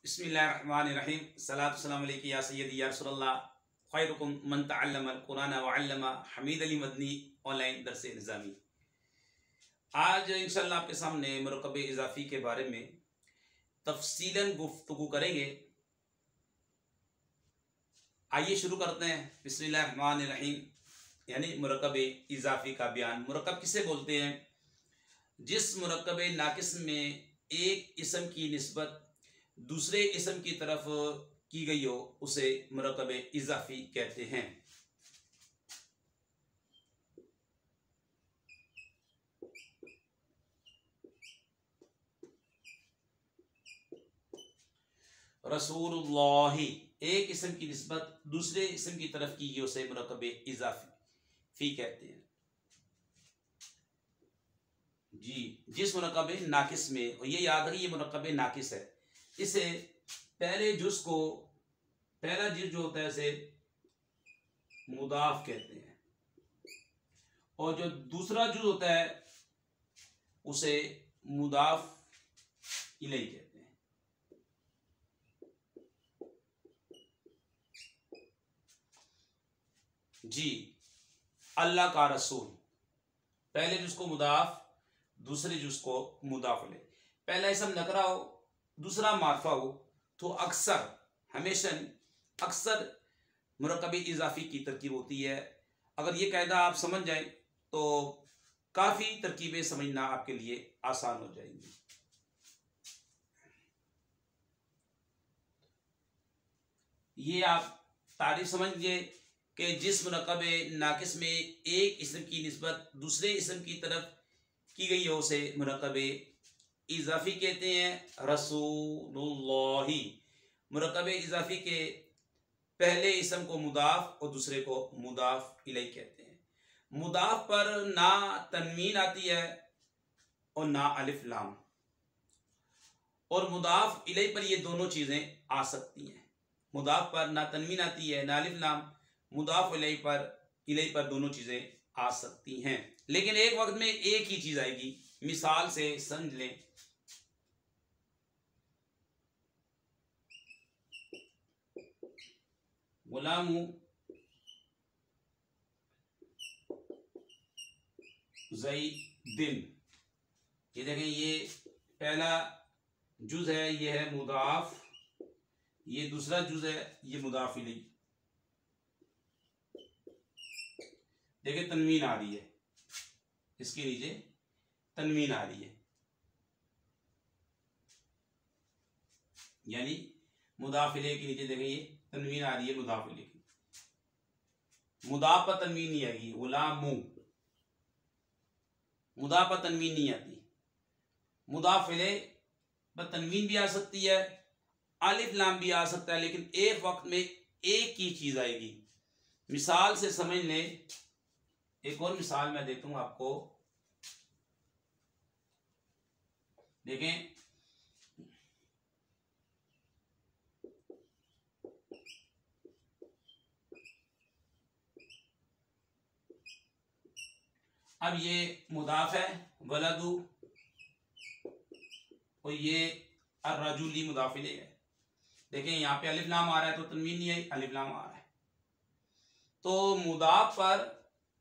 बिस्मिल्लाहिर्रहमानिर्रहीम सलातु सलाम अलैका या सय्यदी या रसूलल्लाह खैरुकुम मन तअल्लम अल-कुरान व अल्लमा हमीद अली मदनी ऑनलाइन दरस निज़ामी। आज इंशाअल्लाह आपके सामने मुरक्कब इजाफ़ी के बारे में तफसीलन गुफ्तगू करेंगे। आइए शुरू करते हैं। बिस्मिल्लाहिर्रहमानिर्रहीम यानी मुरक्कब इजाफ़ी का बयान। मुरक्कब किसे बोलते हैं? जिस मुरक्कब नाकिस में एक इसम की निस्बत दूसरे इसम की तरफ की गई हो उसे मुरक्कब इजाफ़ी कहते हैं। रसूलुल्लाही एक इसम की निस्बत दूसरे इसम की तरफ की गई उसे मुरक्कब इजाफ़ी कहते हैं जी। जिस मुरक्कब नाकिस में, और ये याद रखिए ये मुरक्कब नाकिस है, इसे पहले जुज़ को, पहला जुज़ जो होता है इसे मुदाफ कहते हैं और जो दूसरा जुज़ होता है उसे मुदाफ इलैहि कहते हैं। जी, अल्लाह का रसूल पहले जुज़ को मुदाफ, दूसरे जुज़ को मुदाफ इलैहि। पहला इसम नकरा हो, दूसरा मारफा हो तो अक्सर हमेशा अक्सर मुरक्कब इजाफ़ी की तरकीब होती है। अगर ये कायदा आप समझ जाएं तो काफ़ी तरकीबें समझना आपके लिए आसान हो जाएंगी। ये आप तारीफ समझिए कि जिस मुरक्कब नाकिस में एक इसम की निस्बत दूसरे इसम की तरफ की गई हो उसे मुरक्कब इजाफ़ी कहते हैं। रसूलुल्लाही मुरक्कब इजाफ़ी के पहले इसम को मुदाफ और दूसरे को मुदाफ इलैहि कहते हैं। मुदाफ पर ना तनवीन आती है और ना अलिफ लाम, और मुदाफ इलैहि पर ये दोनों चीज़ें आ सकती हैं। मुदाफ पर ना तनवीन आती है ना अलिफ लाम, मुदाफ इलैहि पर दोनों चीज़ें आ सकती हैं, लेकिन एक वक्त में एक ही चीज़ आएगी। मिसाल से समझ लें, गुलामु ज़ैदिन, ये देखें ये पहला जुज़ है, ये है मुदाफ, ये दूसरा जुज़ है, ये मुदाफ इलैहि। देखिए तनवीन आ रही है, इसके नीचे तनवीन आ रही है, यानी मुदाफ इलैहि के नीचे देखें ये तनवीन आ रही है मुदाफ इलैहि की। मुदाफ पर तनवीन नहीं आएगी, गुलामु मुदाफ पर तनवीन नहीं आती। मुदाफ इलैहि पर तनवीन भी आ सकती है, अलिफ लाम भी आ सकता है, लेकिन एक वक्त में एक ही चीज आएगी। मिसाल से समझ लें, एक और मिसाल मैं देता हूं आपको। देखें अब ये मुदाफ है वलदू, और ये अर्रजुली मुदाफ इलैहि है। देखें यहाँ पे अलिफ लाम आ रहा है तो तनवीन नहीं आई, अलिफ लाम आ रहा है तो मुदाफ पर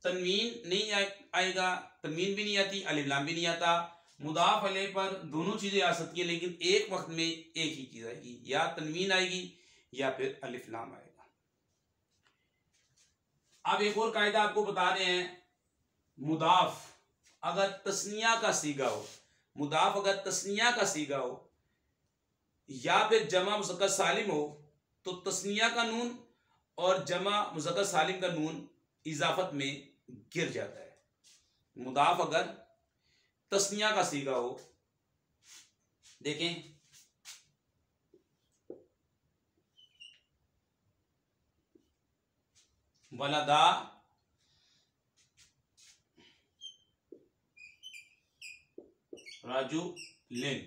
तनवीन नहीं आएगा, तनवीन भी नहीं आती, अलिफ लाम भी नहीं आता। मुदाफ इलैहि पर दोनों चीजें आ सकती है, लेकिन एक वक्त में एक ही चीज आएगी, या तनवीन आएगी या फिर अलिफ लाम आएगा। अब एक और कायदा आपको बता रहे हैं। मुदाफ अगर तस्निया का सीगा हो, मुदाफ अगर तस्निया का सीगा हो या फिर जमा मुज़क्कर सालिम हो तो तस्निया का नून और जमा मुज़क्कर सालिम का नून इजाफत में गिर जाता है। मुदाफ अगर तस्निया का सीगा हो, देखें वलदा रजुलिन,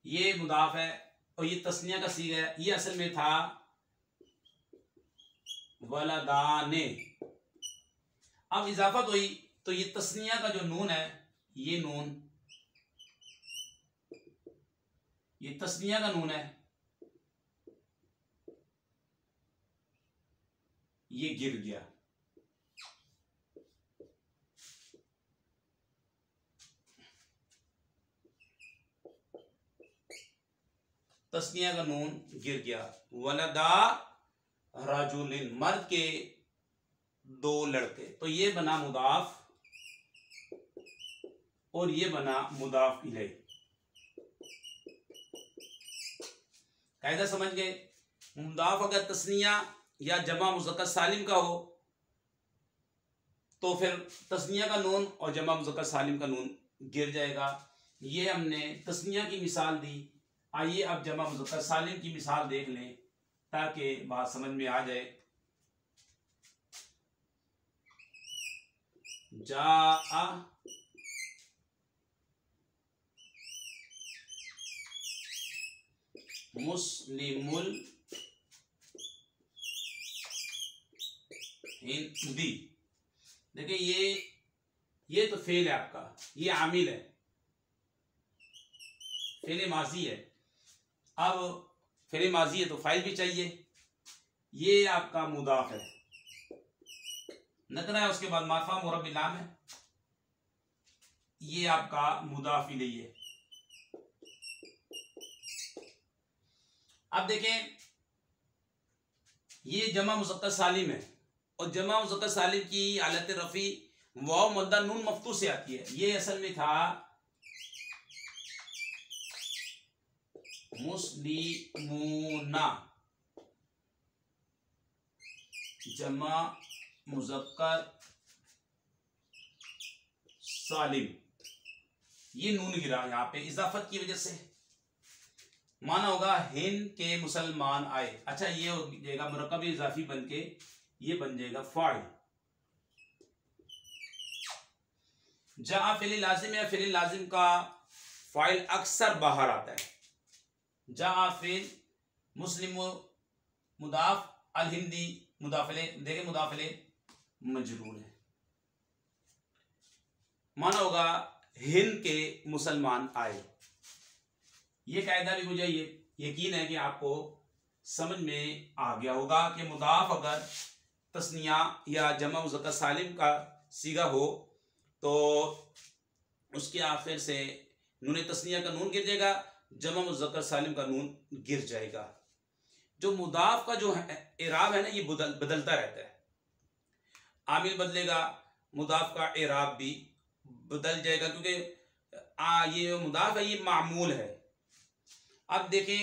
ये मुदाफ है और ये तस्निया का सीगा है। ये असल में था वलदाने। अब इजाफत हुई तो ये तस्निया का जो नून है, ये नून, ये तस्निया का नून है, ये गिर गया। तस्निया का नून गिर गया। वलदा राजुलिन, मर्द के दो लड़के, तो ये बना मुदाफ और ये बना मुदाफ इलैह। कायदा समझ गए। मुदाफ अगर तस्निया या जमा मुज़क्कर सालिम का हो तो फिर तस्निया का नून और जमा मुज़क्कर सालिम का नून गिर जाएगा। ये हमने तस्निया की मिसाल दी। आइए अब जमा मुज़क्कर सालिम की मिसाल देख लें ताकि बात समझ में आ जाए। जा मुस्लिमुल हिंदी। देखिए ये तो फेल है आपका, ये आमिल है, फेल माजी है। अब फेल माजी है तो फाइल भी चाहिए। ये आपका मुदाफ है, नकरा है, उसके बाद मारफा मुरब इलाम है। ये आपका मुदाफ इलैह है। अब देखें ये जमा मुज़क्कर सालिम है और जमा मुज़क्कर सालिम की हालत रफ़ी वाव मद्दा नून मफ्तू से आती है। ये असल में था मुस्लिमूना, जमा मुज़क्कर सालिम। ये नून गिरा यहाँ पे इजाफत की वजह से। माना होगा हिंद के मुसलमान आए। अच्छा ये हो जाएगा मुरक्कब इजाफी बनके ये बन जाएगा फाइल। जहां फेल लाजिम या फेल लाजिम का फाइल अक्सर बाहर आता है। जहां फेल मुस्लिम मुदाफ अल हिंदी मुदाफले, देखे मुदाफले मजरूर है। माना होगा हिंद के मुसलमान आए। ये कायदा भी मुझे यकीन है कि आपको समझ में आ गया होगा कि मुदाफ अगर तस्निया या जमा मुज़क्कर सालिम का सीगा हो तो उसके आखिर से नून तस्निया का नून गिर जाएगा, जमा मुज़क्कर सालिम का नून गिर जाएगा। जो मुदाफ का जो है इराब है ना, ये बदलता रहता है। आमिल बदलेगा, मुदाफ का इराब भी बदल जाएगा, क्योंकि ये मुदाफ है, ये मामूल है। अब देखें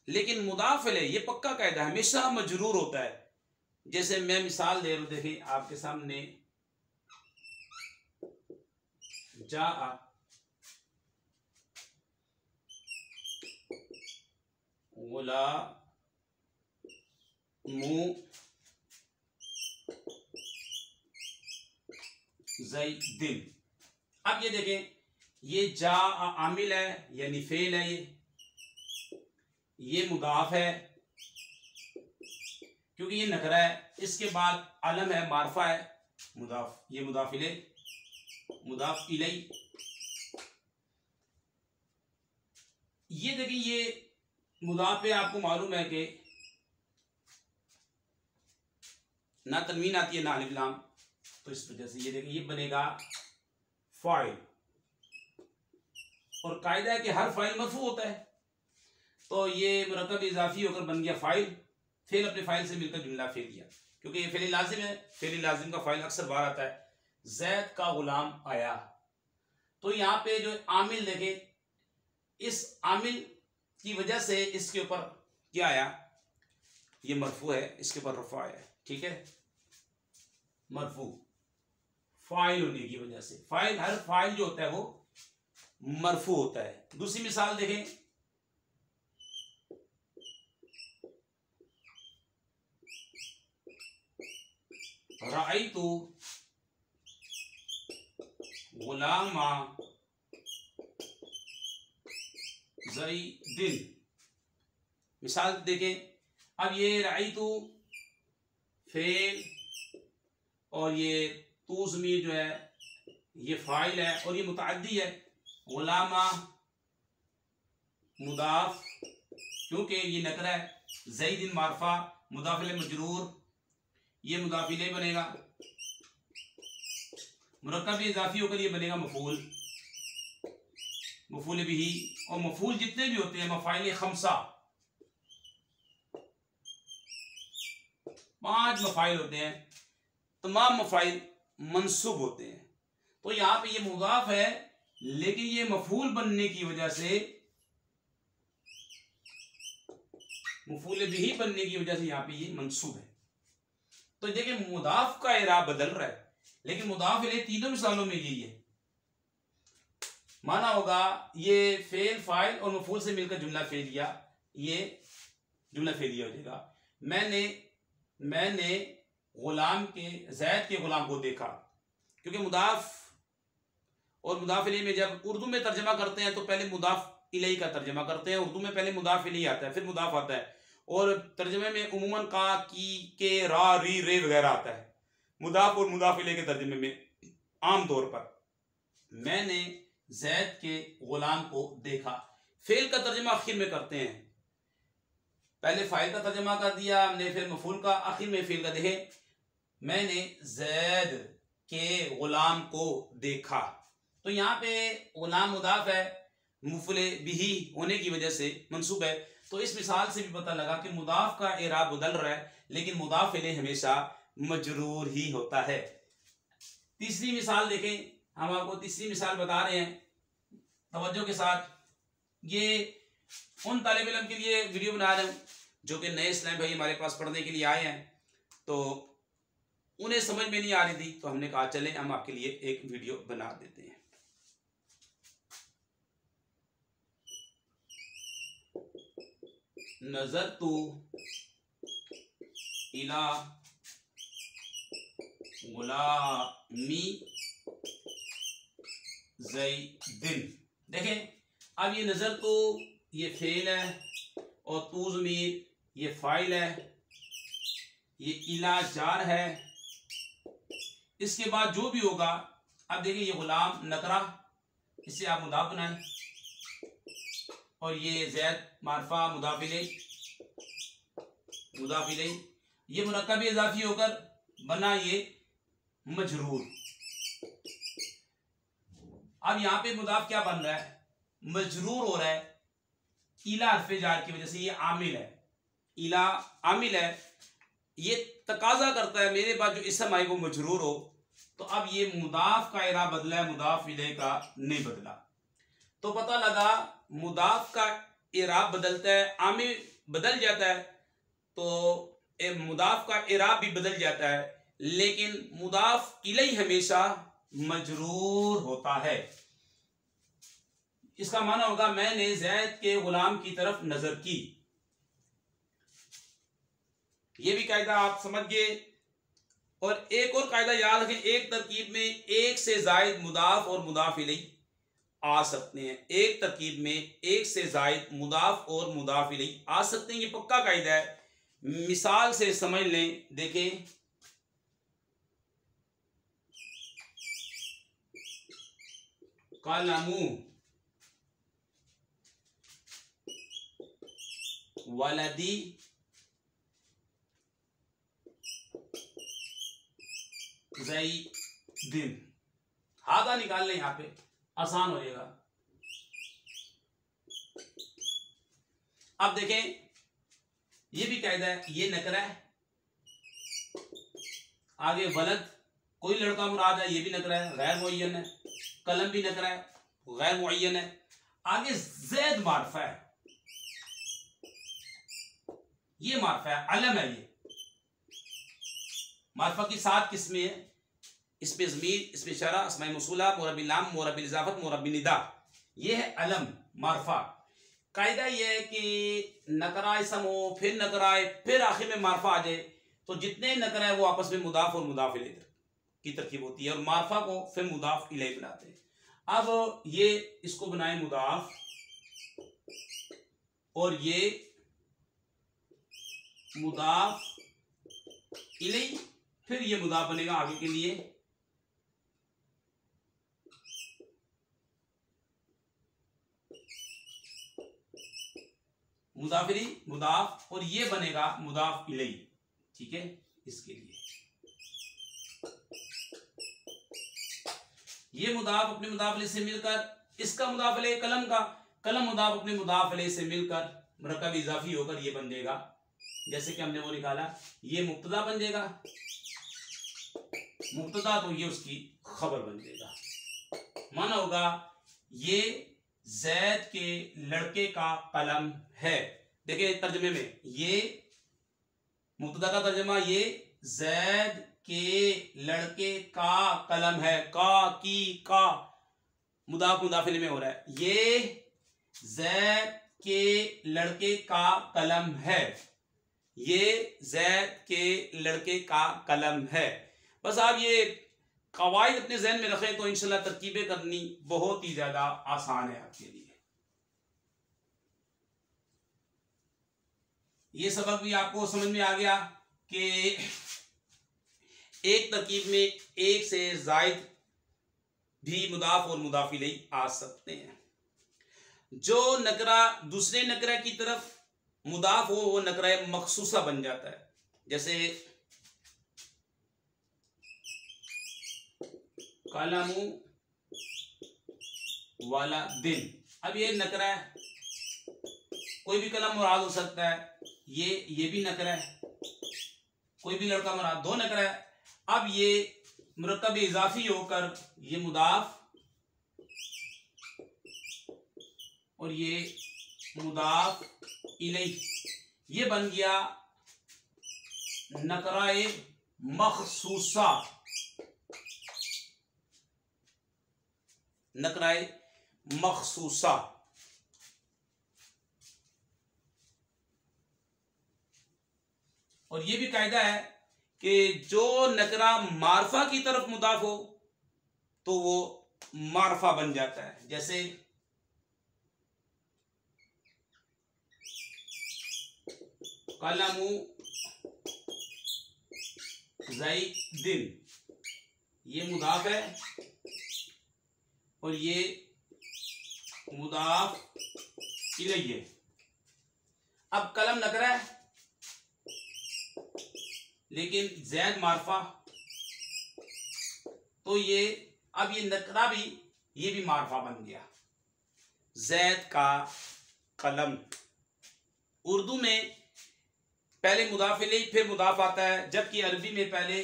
लेकिन मुदाफ इलैह ये पक्का कायदा हमेशा मजरूर होता है। जैसे मैं मिसाल दे रहा हूं, देखें आपके सामने जा गुलामु ज़ैदिन। अब ये देखें ये जा आमिल है यानी फेल है, ये मुदाफ है क्योंकि ये नकरा है। इसके बाद अलम है, मारफा है, मुदाफ, ये मुदाफ इलैह। ये देखिए ये मुदाफ पे आपको मालूम है कि ना तनवीन आती है ना अलिफ लाम, तो इस वजह से ये देखिए ये बनेगा फाइल। और कायदा है कि हर फाइल मरफू होता है, तो ये मुरक्कब इजाफी होकर बन गया फाइल। फेल अपने फाइल से मिलकर जुमला फेल किया, क्योंकि ये फेल लाजिम है। फेल लाजिम का फाइल अक्सर बाहर आता है। जैद का गुलाम आया, तो यहाँ पे जो आमिल देखे, इस आमिल की वजह से इसके ऊपर क्या आया, ये मरफू है, इसके ऊपर रफा आया। ठीक है, मरफू फाइल होने की वजह से। फाइल, हर फाइल जो होता है वो मरफू होता है। दूसरी मिसाल देखें, राइतु गुलामा ज़ैदिन। मिसाल देखें, अब ये राइतु फेल और ये तू ज़मीर जो है ये फाइल है और ये मुतअद्दी है। गुलामा मुदाफ, क्योंकि ये नकरा है। ज़ैदिन मारफा, मुदाफ इलैह मजरूर। ये मुदाफ इलैह बनेगा, मुरक्कब इजाफी होकर ये बनेगा मफूल, मफूल बिही। और मफूल जितने भी होते हैं मफाइल खमसा, 5 मफाइल होते हैं, तमाम मफाइल मंसूब होते हैं। तो यहां पे ये मुदाफ है, लेकिन ये मफूल बनने की वजह से, मफूल बिही बनने की वजह से यहां पे ये मंसूब है। तो देखिए मुदाफ का इराब बदल रहा है, लेकिन मुदाफ इलैह तीनों मिसालों में यही है। माना होगा ये फेल फाइल और मफूल से मिलकर जुमला फेलिया, ये जुमला फेलिया हो जाएगा। मैंने गुलाम के, जैद के गुलाम को देखा, क्योंकि मुदाफ और मुदाफ इलैह में जब उर्दू में तर्जमा करते हैं तो पहले मुदाफ इलैह का तर्जमा करते हैं। उर्दू में पहले मुदाफ इलैह आता है, फिर मुदाफ आता है, और तर्जमे में उमूमन का, की, के, रा, री, रे वगैरह आता है। मुदाफ और मुदाफ इलैह के तर्जमे में आम तौर पर मैंने जैद के गुलाम को देखा, फेल का तर्जमा आखिर में करते हैं। पहले फाइल का तर्जमा कर दिया हमने, फिर मफूल का, आखिर में फेल का। देखे मैंने जैद के गुलाम को देखा, तो यहाँ पे गुलाम मुदाफ है, मफूल बिही होने की वजह से मंसूब है। तो इस मिसाल से भी पता लगा कि मुदाफ का इराब बदल रहा है, लेकिन मुदाफ इलैह हमेशा मजरूर ही होता है। तीसरी मिसाल देखें, हम आपको तीसरी मिसाल बता रहे हैं तवज्जो के साथ। ये उन तालिब इल्म के लिए वीडियो बना रहे हूँ जो कि नए इस्लामी भाई हमारे पास पढ़ने के लिए आए हैं, तो उन्हें समझ में नहीं आ रही थी, तो हमने कहा चलें हम आपके लिए एक वीडियो बना देते हैं। नजर तू इला गुलामी ज़ैदिन। देखें अब ये नजर तो ये फेल है, और तू ज़मीर ये फाइल है, ये इला जार है। इसके बाद जो भी होगा, अब देखिए ये गुलाम नकरा, इससे आप मुदाफ बनाएं, और ये ज़ैद मारफा मुदाफ इलैह, मुदाफ इलैह, ये मुरक्कब इजाफी होकर बना ये मजरूर। अब यहां पे मुदाफ क्या बन रहा है, मजरूर हो रहा है इला हर्फ़े जार की वजह से। ये आमिल है, इला आमिल है, ये तकाजा करता है मेरे पास जो इसम आए वो मजरूर हो। तो अब ये मुदाफ का इराब बदला है, मुदाफ इलैह का नहीं बदला। तो पता लगा मुदाफ का इराब बदलता है, आमिल बदल जाता है, तो मुदाफ का इराब भी बदल जाता है, लेकिन मुदाफ इलैह हमेशा मजरूर होता है। इसका माना होगा मैंने ज़ैद के गुलाम की तरफ नजर की। यह भी कायदा आप समझ गए। और एक और कायदा याद रखें, एक तरकीब में एक से जायद मुदाफ और मुदाफ इलैह आ सकते हैं। एक तरकीब में एक से जायद मुदाफ और मुदाफ इलैह आ सकते हैं, ये पक्का कायदा है। मिसाल से समझ लें, देखें कलमू वलदी ज़ैदिन। हादा निकाल लें, यहां पे आसान हो जाएगा। अब देखें ये भी कायदा है, ये नकरा है, आगे वलद कोई लड़का मुराद है, ये भी नकरा है, गैर मुअय्यन है। कलम भी नकरा है, गैर मुअय्यन है। आगे ज़ैद मारफा है, ये मारफा है, अलम है। ये मारफा की 7 किस्में हैं, इसमें ज़मीर, इसमें इशारा, अस्माए मौसूला, मुरब्बिल लाम, मुरब्बिल इज़ाफत, मुरब्बिल निदा, ये है अलम मारफा। कायदा ये है कि नकरा इसम हो, फिर नकरा है, फिर आखिर में मारफा आ जाए, तो जितने नकरा है वो आपस में मुदाफ और मुदाफ इलैह की तरकीब होती है, और मारफा को फिर मुदाफ इलैह बनाते हैं। अब ये इसको बनाए मुदाफ, और ये मुदाफ इलैह, फिर ये मुदाफ बनेगा आगे के लिए। मुदाफ इलैह, मुदाफ, और ये बनेगा मुदाफ इलैह। ठीक है, इसके लिए। ये मुदाफ अपने मुदाफले से मिलकर, इसका मुदाफले कलम का, कलम मुदाफ अपने मुदाफले से मिलकर मुरक्कब इजाफी होकर ये बन जाएगा। जैसे कि हमने वो निकाला, ये मुब्तदा बन जाएगा, मुब्तदा तो ये उसकी खबर बन जाएगा। माना होगा ये जैद के लड़के का कलम है। देखिए तर्जमे में ये मुब्तदा का तर्जमा, ये जैद के लड़के का कलम है, का की का मुदाफ मुदाफिल में हो रहा है। ये जैद के लड़के का कलम है, ये जैद के लड़के का कलम है। बस आप ये कवायद अपने जहन में रखें तो इंशाल्लाह तरकीबें करनी बहुत ही ज्यादा आसान है आपके लिए। ये सबक भी आपको समझ में आ गया कि एक तरकीब में एक से जायद भी मुदाफ और मुदाफ इलैह आ सकते हैं। जो नकरा दूसरे नकरा की तरफ मुदाफ हो वो नकरा मखसूसा बन जाता है। जैसे कलमु वाला दिन, अब ये नकरा है, कोई भी कलम मुराद हो सकता है, ये भी नकरा है, कोई भी लड़का मुराद, दो नकरा है। अब ये मुरक्कब इजाफी होकर ये मुदाफ और ये मुदाफ इलैह, ये बन गया नकराए मखसूसा, नकराए मखसूसा। और ये भी कायदा है कि जो नकरा मारफा की तरफ मुदाफ हो तो वो मारफा बन जाता है। जैसे कलमु ज़ैदिन, ये मुदाफ है और ये मुदाफ इलैह है। अब कलम नकरा है लेकिन जैद मारफा, तो ये अब ये नकरा भी, ये भी मारफा बन गया, जैद का कलम। उर्दू में पहले मुदाफ इलैह फिर मुदाफ आता है, जबकि अरबी में पहले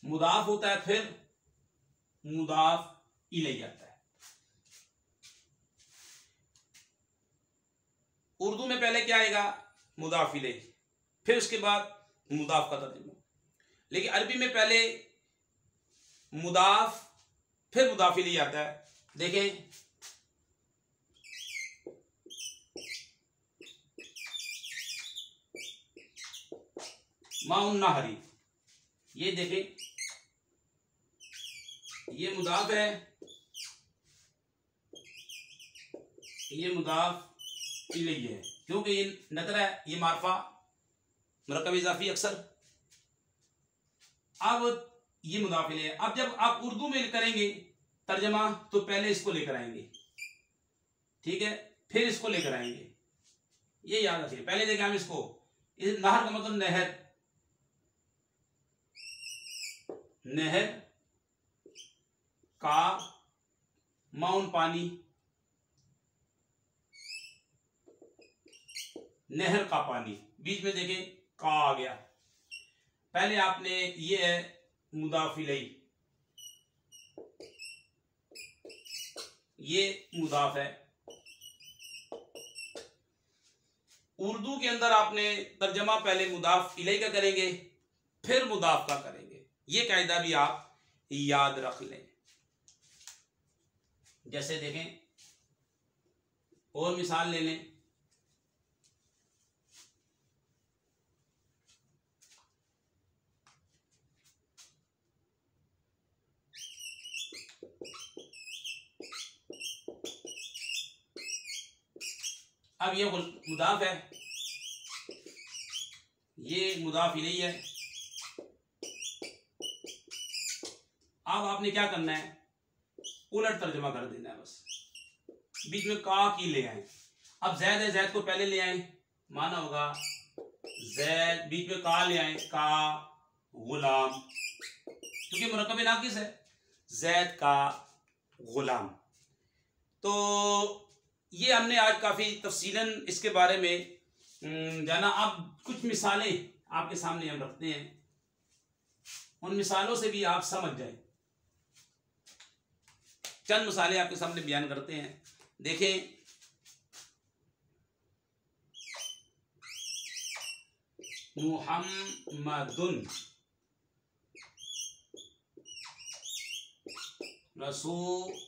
मुदाफ होता है फिर मुदाफ इलैह आता है। उर्दू में पहले क्या आएगा? मुदाफ इलैह, फिर उसके बाद मुदाफ का तर्जुमा। लेकिन अरबी में पहले मुदाफ फिर मुदाफ इलैह आता है। देखें माउन नहरी, ये देखें ये मुदाफ है, ये मुदाफ इलैह है, क्योंकि ये नकरा है, ये मारफा मुरक्कब इजाफी अक्सर। अब ये मुदाफ इलैह है। अब जब आप उर्दू में करेंगे तर्जमा तो पहले इसको लेकर आएंगे, ठीक है, फिर इसको लेकर आएंगे, ये याद रखिए। पहले देखें हम इसको, इस नहर का मतलब नहर, नहर का माउन पानी, नहर का पानी, बीच में देखें का आ गया। पहले आपने ये है मुदाफ इलैह, ये मुदाफ है। उर्दू के अंदर आपने तर्जमा पहले मुदाफ इलैह का करेंगे फिर मुदाफ का करेंगे। ये कायदा भी आप याद रख लें। जैसे देखें और मिसाल ले लें, अब ये मुदाफ है, ये मुदाफ इलैह है। अब आपने क्या करना है? उलट तर्जमा कर देना है, बस बीच में का की ले आए। अब जैद है, जैद को पहले ले आए, माना होगा जैद, बीच में का ले आए, का गुलाम, क्योंकि मुरक्कब नाकिस है, जैद का गुलाम। तो ये हमने आज काफ़ी तफसीलन इसके बारे में जाना। अब कुछ मिसालें आपके सामने हम रखते हैं, उन मिसालों से भी आप समझ जाएं। चंद मिसालें आपके सामने बयान करते हैं। देखें, मुहम्मदुन रसूलुल्लाही,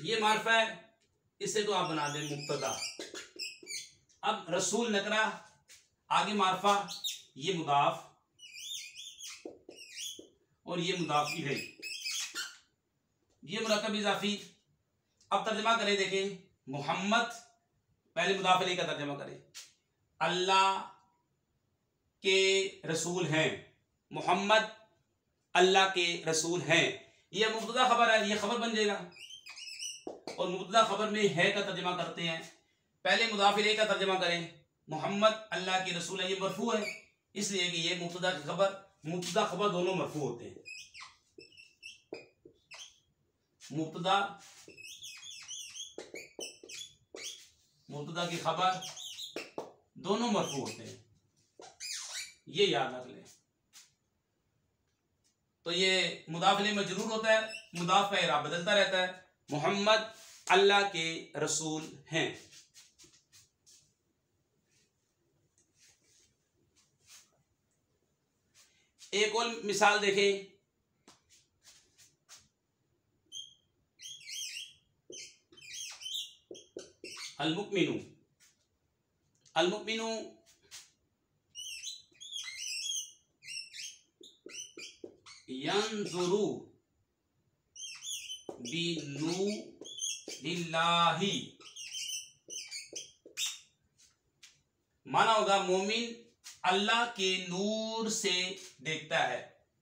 ये मार्फा है, इसे तो आप बना दें मुब्तदा। अब रसूल नकरा, आगे मार्फा, ये मुदाफ और ये मुदाफ इलैह, ये मुरक्कब इजाफी। अब तर्जमा करें, देखें, मोहम्मद पहले मुदाफ इलैह का तर्जमा करें, अल्लाह के रसूल हैं, मोहम्मद अल्लाह के रसूल हैं। यह मुब्तदा खबर है, यह खबर बन जाएगा। और मुब्तदा खबर में है का तर्जमा करते हैं, पहले मुदाफ इलैह का तर्जमा करें, मोहम्मद अल्लाह के रसूल है, ये मरफू है, इसलिए कि ये मुब्तदा की खबर, मुब्तदा खबर दोनों मरफू होते हैं। मुब्तदा की खबर दोनों मरफू होते हैं, ये याद रख लें। तो ये मुदाफ इलैह मजरूर होता है, मुदाफ का इराब बदलता रहता है। मोहम्मद अल्लाह के रसूल हैं। एक और मिसाल देखें, अल-मुमिनु, अल-मुमिनु यंजुरु बिनूरिल्लाहि, माना होगा मोमिन अल्लाह के नूर से देखता है,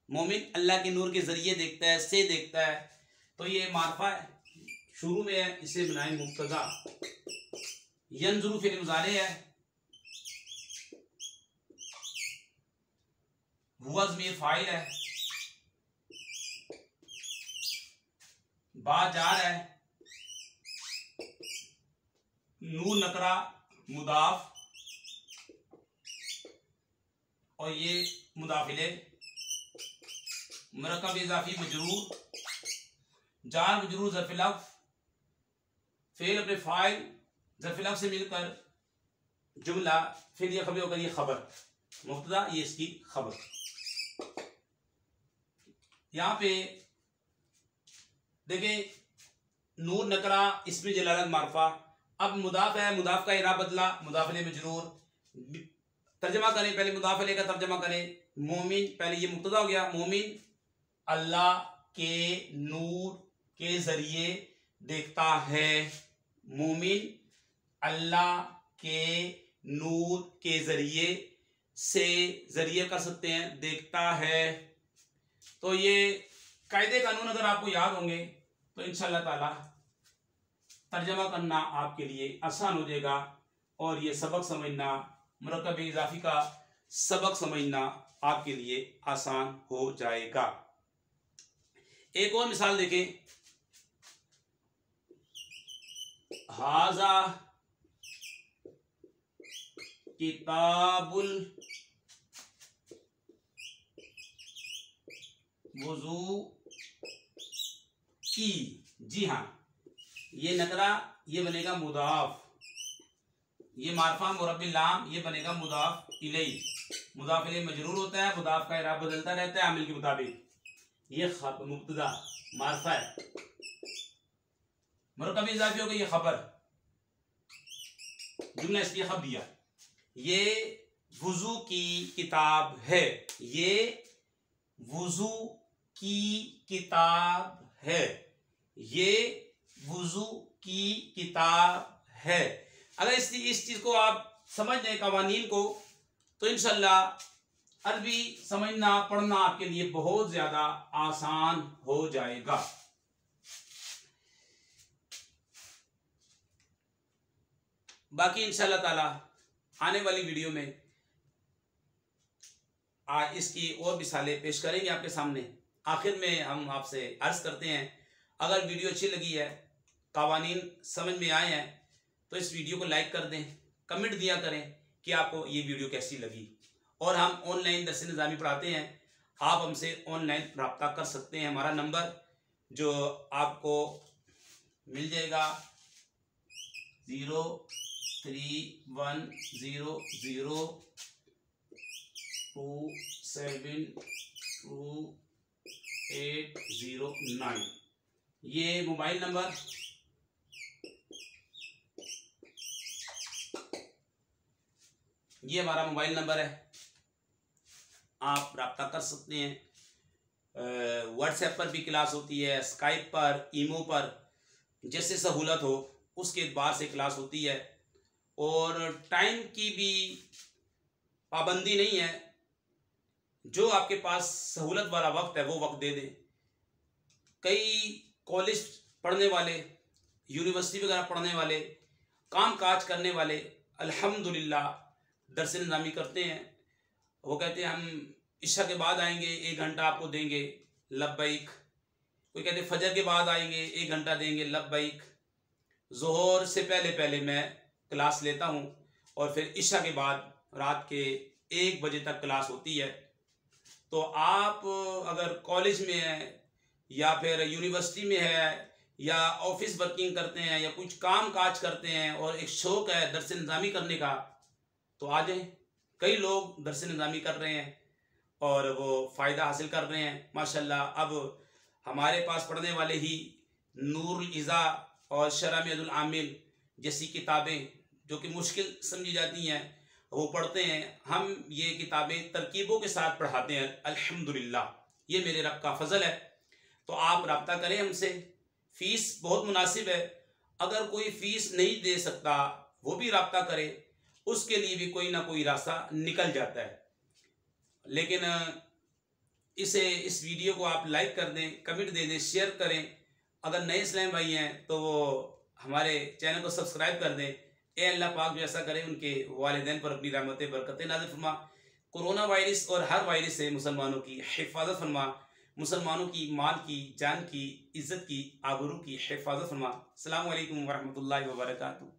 मोमिन अल्लाह के नूर के जरिए देखता है, से देखता है। तो ये मार्फा है, शुरू में है, इसे बनाए मुब्तदा। यंजुरु फिर मुजारे है, हुआ ज़मीर फाइल है, बाजार है, नूर नकरा मुदाफ और ये मुदाफ इलैह, मुरक्कब इजाफी मजरूर, जार मजरूर ज़र्फ़ लफ़्ज़, फेल अपने फाइल ज़र्फ़ लफ़्ज़ से मिलकर जुमला, फिर ये खबर होकर ये खबर, मुब्तदा ये इसकी खबर। यहाँ पे देखें, नूर नकरा इसमें जलालत मार्फा। अब मुदाफ है, मुदाफ का इराब बदला, मुदाफ इलैह मजरूर। तर्जमा करें, पहले मुदाफ इलैह का तर्जमा करें, मोमिन, पहले ये मुब्तदा हो गया, मोमिन अल्लाह के नूर के जरिए देखता है, मोमिन अल्लाह के नूर के जरिए से, जरिए कर सकते हैं, देखता है। तो ये कायदे कानून अगर आपको याद होंगे तो इंशाअल्लाह ताला तर्जमा करना आपके लिए आसान हो जाएगा और ये सबक समझना, मुरक्कब इजाफी का सबक समझना आपके लिए आसान हो जाएगा। एक और मिसाल देखें, हाजा किताबुल वुजू की, जी हाँ, ये नकरा, ये बनेगा मुदाफ, ये मारफा मुरब्बिल लाम, ये बनेगा मुदाफ इलैह। मुदाफ इलैह मजरूर होता है, मुदाफ का इराब बदलता रहता है आमिल के मुताबिक। ये मुब्तदा मारफा है, मुरक्कब इजाफी हो गई, ये खबर, जुमला इसलिए खबर दिया। ये वुजू की किताब है, ये वुजू की किताब है, ये वुजू की किताब है। अगर इस चीज को आप समझ लें, कवानीन को, तो इंशाल्लाह अरबी समझना पढ़ना आपके लिए बहुत ज्यादा आसान हो जाएगा। बाकी इंशाल्लाह ताला आने वाली वीडियो में इसकी और मिसालें पेश करेंगे आपके सामने। आखिर में हम आपसे अर्ज करते हैं, अगर वीडियो अच्छी लगी है, कवानीन समझ में आए हैं, तो इस वीडियो को लाइक कर दें, कमेंट दिया करें कि आपको ये वीडियो कैसी लगी। और हम ऑनलाइन दर्स निज़ामी पढ़ाते हैं, आप हमसे ऑनलाइन रब्ता कर सकते हैं। हमारा नंबर जो आपको मिल जाएगा 031002720809, ये मोबाइल नंबर ये हमारा मोबाइल नंबर है, आप रब्ता कर सकते हैं। व्हाट्सएप पर भी क्लास होती है, स्काइप पर, ईमो पर, जैसे सहूलत हो उसके एतबार से क्लास होती है। और टाइम की भी पाबंदी नहीं है, जो आपके पास सहूलत वाला वक्त है वो वक्त दे दें। कई कॉलेज पढ़ने वाले, यूनिवर्सिटी वगैरह पढ़ने वाले, काम काज करने वाले अल्हम्दुलिल्लाह दर्स निज़ामी करते हैं। वो कहते हैं हम इशा के बाद आएंगे, 1 घंटा आपको देंगे, लब्बैक। कोई कहते फजर के बाद आएंगे, 1 घंटा देंगे, लब्बैक। ज़ोहर से पहले पहले मैं क्लास लेता हूँ और फिर इशा के बाद रात के 1 बजे तक क्लास होती है। तो आप अगर कॉलेज में हैं या फिर यूनिवर्सिटी में है या ऑफिस वर्किंग करते हैं या कुछ काम काज करते हैं और एक शौक़ है दर्स निज़ामी करने का, तो आ जाएं। कई लोग दर्स निज़ामी कर रहे हैं और वो फ़ायदा हासिल कर रहे हैं माशाल्लाह। अब हमारे पास पढ़ने वाले ही नूरुल इज़ा और शरामियतुल आमिल जैसी किताबें जो कि मुश्किल समझी जाती हैं वो पढ़ते हैं। हम ये किताबें तरकीबों के साथ पढ़ाते हैं अल्हम्दुलिल्लाह, ये मेरे रब का फ़ज़ल है। तो आप रब्ता करें हमसे, फ़ीस बहुत मुनासिब है। अगर कोई फ़ीस नहीं दे सकता वो भी रब्ता करे, उसके लिए भी कोई ना कोई रास्ता निकल जाता है। लेकिन इस वीडियो को आप लाइक कर दें, कमेंट दे दें, शेयर करें। अगर नए इस्लाम भाई हैं तो वो हमारे चैनल को सब्सक्राइब कर दें। ए अल्लाह पाक जो ऐसा करे उनके वालिदैन पर अपनी रहमतें बरकतें नाज़िल फरमा। कोरोना वायरस और हर वायरस से मुसलमानों की हिफाजत फरमा। मुसलमानों की माल की, जान की, इज़्ज़त की, आबरू की हिफाजत फरमा। अस्सलामु अलैकुम वरहमतुल्लाहि वबरकातुहू।